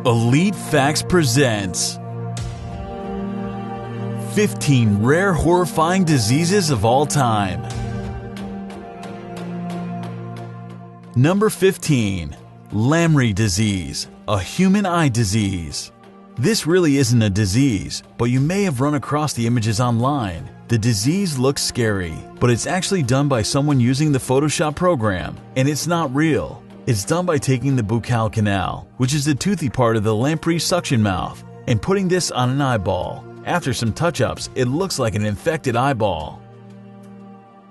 Elite Facts presents 15 rare horrifying diseases of all time. Number 15. Lamprey disease, a human eye disease. This really isn't a disease, but you may have run across the images online. The disease looks scary, but it's actually done by someone using the Photoshop program, and it's not real. It's done by taking the buccal canal, which is the toothy part of the lamprey suction mouth, and putting this on an eyeball. After some touch-ups, it looks like an infected eyeball.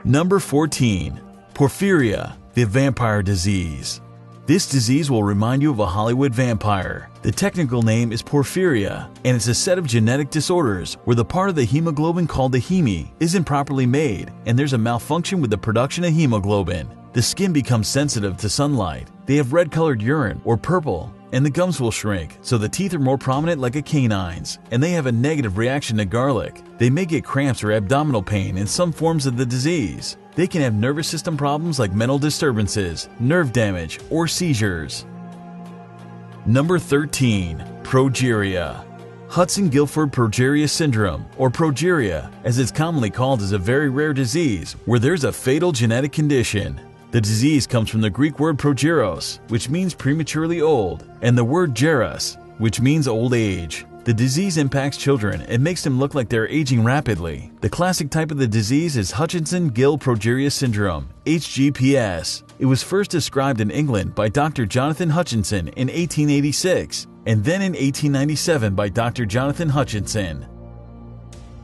Number 14. Porphyria, the vampire disease. This disease will remind you of a Hollywood vampire. The technical name is porphyria, and it's a set of genetic disorders where the part of the hemoglobin called the heme isn't properly made, and there's a malfunction with the production of hemoglobin. The skin becomes sensitive to sunlight, they have red-colored urine or purple, and the gums will shrink, so the teeth are more prominent like a canine's, and they have a negative reaction to garlic. They may get cramps or abdominal pain in some forms of the disease. They can have nervous system problems like mental disturbances, nerve damage, or seizures. Number 13. Progeria. Hudson-Gilford progeria syndrome, or progeria, as it's commonly called, is a very rare disease where there's a fatal genetic condition. The disease comes from the Greek word progeros, which means prematurely old, and the word geros, which means old age. The disease impacts children and makes them look like they're aging rapidly. The classic type of the disease is Hutchinson-Gilford progeria syndrome, HGPS. It was first described in England by Dr. Jonathan Hutchinson in 1886, and then in 1897 by Dr. Jonathan Hutchinson.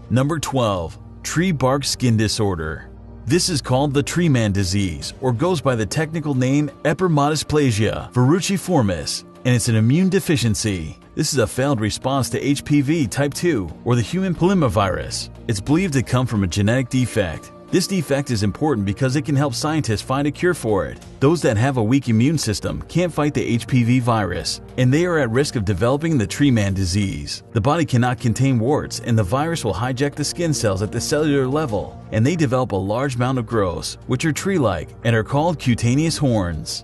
Number 12. Tree bark skin disorder. This is called the tree man disease, or goes by the technical name epidermodysplasia verruciformis, and it's an immune deficiency. This is a failed response to HPV type 2, or the human papillomavirus. It's believed to come from a genetic defect. This defect is important because it can help scientists find a cure for it. Those that have a weak immune system can't fight the HPV virus, and they are at risk of developing the tree man disease. The body cannot contain warts, and the virus will hijack the skin cells at the cellular level, and they develop a large amount of growths, which are tree-like and are called cutaneous horns.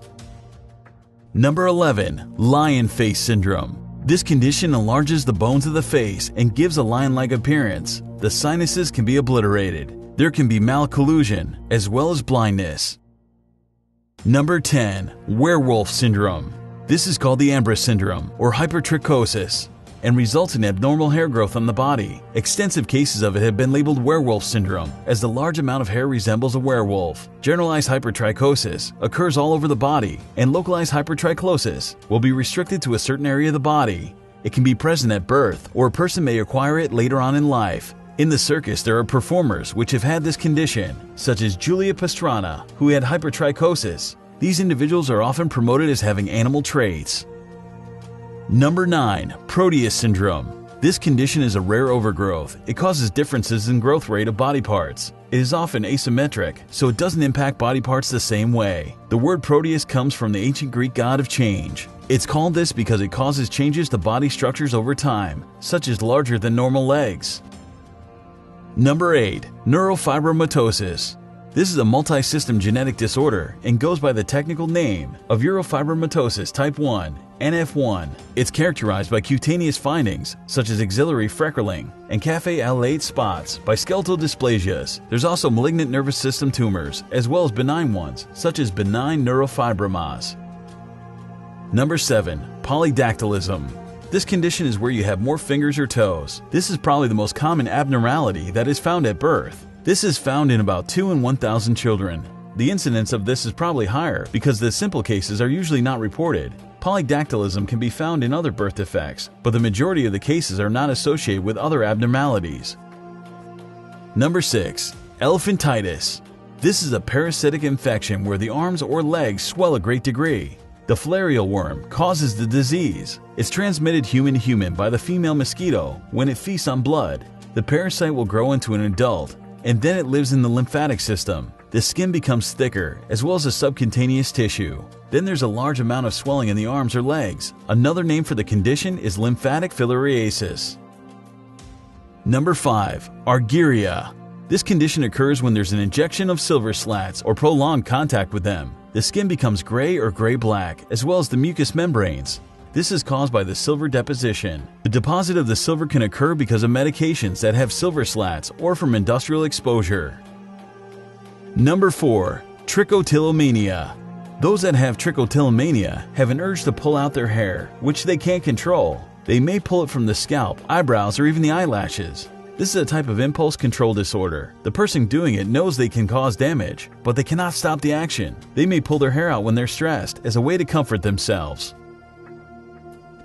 Number 11. Lion face syndrome. This condition enlarges the bones of the face and gives a lion-like appearance. The sinuses can be obliterated. There can be malocclusion, as well as blindness. Number 10. Werewolf syndrome. This is called the Ambras syndrome, or hypertrichosis, and results in abnormal hair growth on the body. Extensive cases of it have been labeled werewolf syndrome, as the large amount of hair resembles a werewolf. Generalized hypertrichosis occurs all over the body, and localized hypertrichosis will be restricted to a certain area of the body. It can be present at birth, or a person may acquire it later on in life. In the circus, there are performers which have had this condition, such as Julia Pastrana, who had hypertrichosis. These individuals are often promoted as having animal traits. Number 9. Proteus syndrome. This condition is a rare overgrowth. It causes differences in growth rate of body parts. It is often asymmetric, so it doesn't impact body parts the same way. The word Proteus comes from the ancient Greek god of change. It's called this because it causes changes to body structures over time, such as larger than normal legs. Number 8. Neurofibromatosis. This is a multi-system genetic disorder and goes by the technical name of neurofibromatosis type 1, NF1. It's characterized by cutaneous findings such as axillary freckling and cafe alate spots by skeletal dysplasias. There's also malignant nervous system tumors as well as benign ones such as benign neurofibromas. Number 7. Polydactylism. This condition is where you have more fingers or toes. This is probably the most common abnormality that is found at birth. This is found in about 2 in 1,000 children. The incidence of this is probably higher because the simple cases are usually not reported. Polydactylism can be found in other birth defects, but the majority of the cases are not associated with other abnormalities. Number 6. Elephantitis. This is a parasitic infection where the arms or legs swell a great degree. The filarial worm causes the disease. It's transmitted human to human by the female mosquito when it feasts on blood. The parasite will grow into an adult, and then it lives in the lymphatic system. The skin becomes thicker, as well as a subcutaneous tissue. Then there's a large amount of swelling in the arms or legs. Another name for the condition is lymphatic filariasis. Number 5. Argyria. This condition occurs when there's an injection of silver slats or prolonged contact with them. The skin becomes gray or gray-black, as well as the mucous membranes. This is caused by the silver deposition. The deposit of the silver can occur because of medications that have silver slats or from industrial exposure. Number 4. Trichotillomania. Those that have trichotillomania have an urge to pull out their hair, which they can't control. They may pull it from the scalp, eyebrows, or even the eyelashes. This is a type of impulse control disorder. The person doing it knows they can cause damage, but they cannot stop the action. They may pull their hair out when they're stressed as a way to comfort themselves.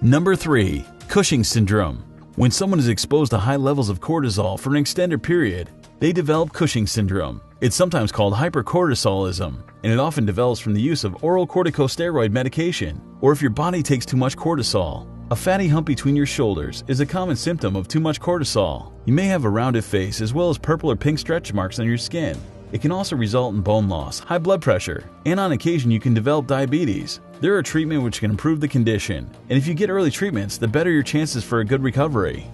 Number 3. Cushing's syndrome. When someone is exposed to high levels of cortisol for an extended period, they develop Cushing's syndrome. It's sometimes called hypercortisolism, and it often develops from the use of oral corticosteroid medication, or if your body takes too much cortisol. A fatty hump between your shoulders is a common symptom of too much cortisol. You may have a rounded face as well as purple or pink stretch marks on your skin. It can also result in bone loss, high blood pressure, and on occasion you can develop diabetes. There are treatments which can improve the condition, and if you get early treatments, the better your chances for a good recovery.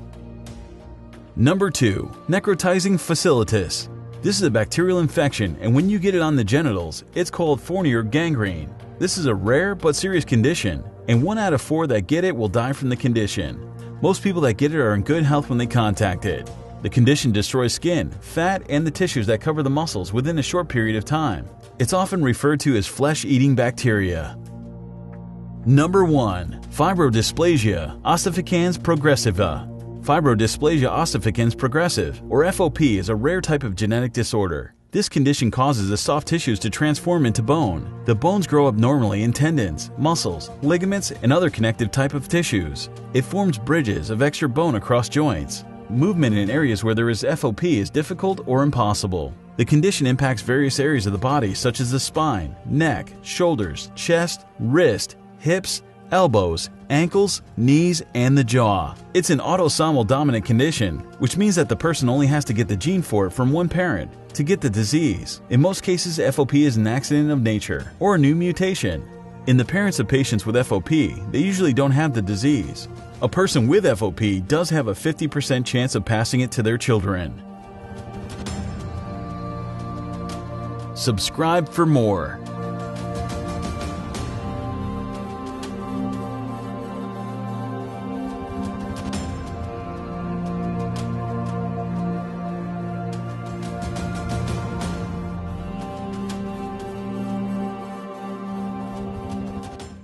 Number 2. Necrotizing fasciitis. This is a bacterial infection, and when you get it on the genitals, it's called Fournier gangrene. This is a rare but serious condition, and 1 out of 4 that get it will die from the condition. Most people that get it are in good health when they contact it. The condition destroys skin, fat, and the tissues that cover the muscles within a short period of time. It's often referred to as flesh-eating bacteria. Number 1. Fibrodysplasia ossificans progressiva. Fibrodysplasia ossificans progressive, or FOP, is a rare type of genetic disorder. This condition causes the soft tissues to transform into bone. The bones grow up normally in tendons, muscles, ligaments, and other connective type of tissues. It forms bridges of extra bone across joints. Movement in areas where there is FOP is difficult or impossible. The condition impacts various areas of the body such as the spine, neck, shoulders, chest, wrist, hips, elbows, ankles, knees, and the jaw. It's an autosomal dominant condition, which means that the person only has to get the gene for it from one parent to get the disease. In most cases, FOP is an accident of nature or a new mutation. In the parents of patients with FOP, they usually don't have the disease. A person with FOP does have a 50% chance of passing it to their children. Subscribe for more.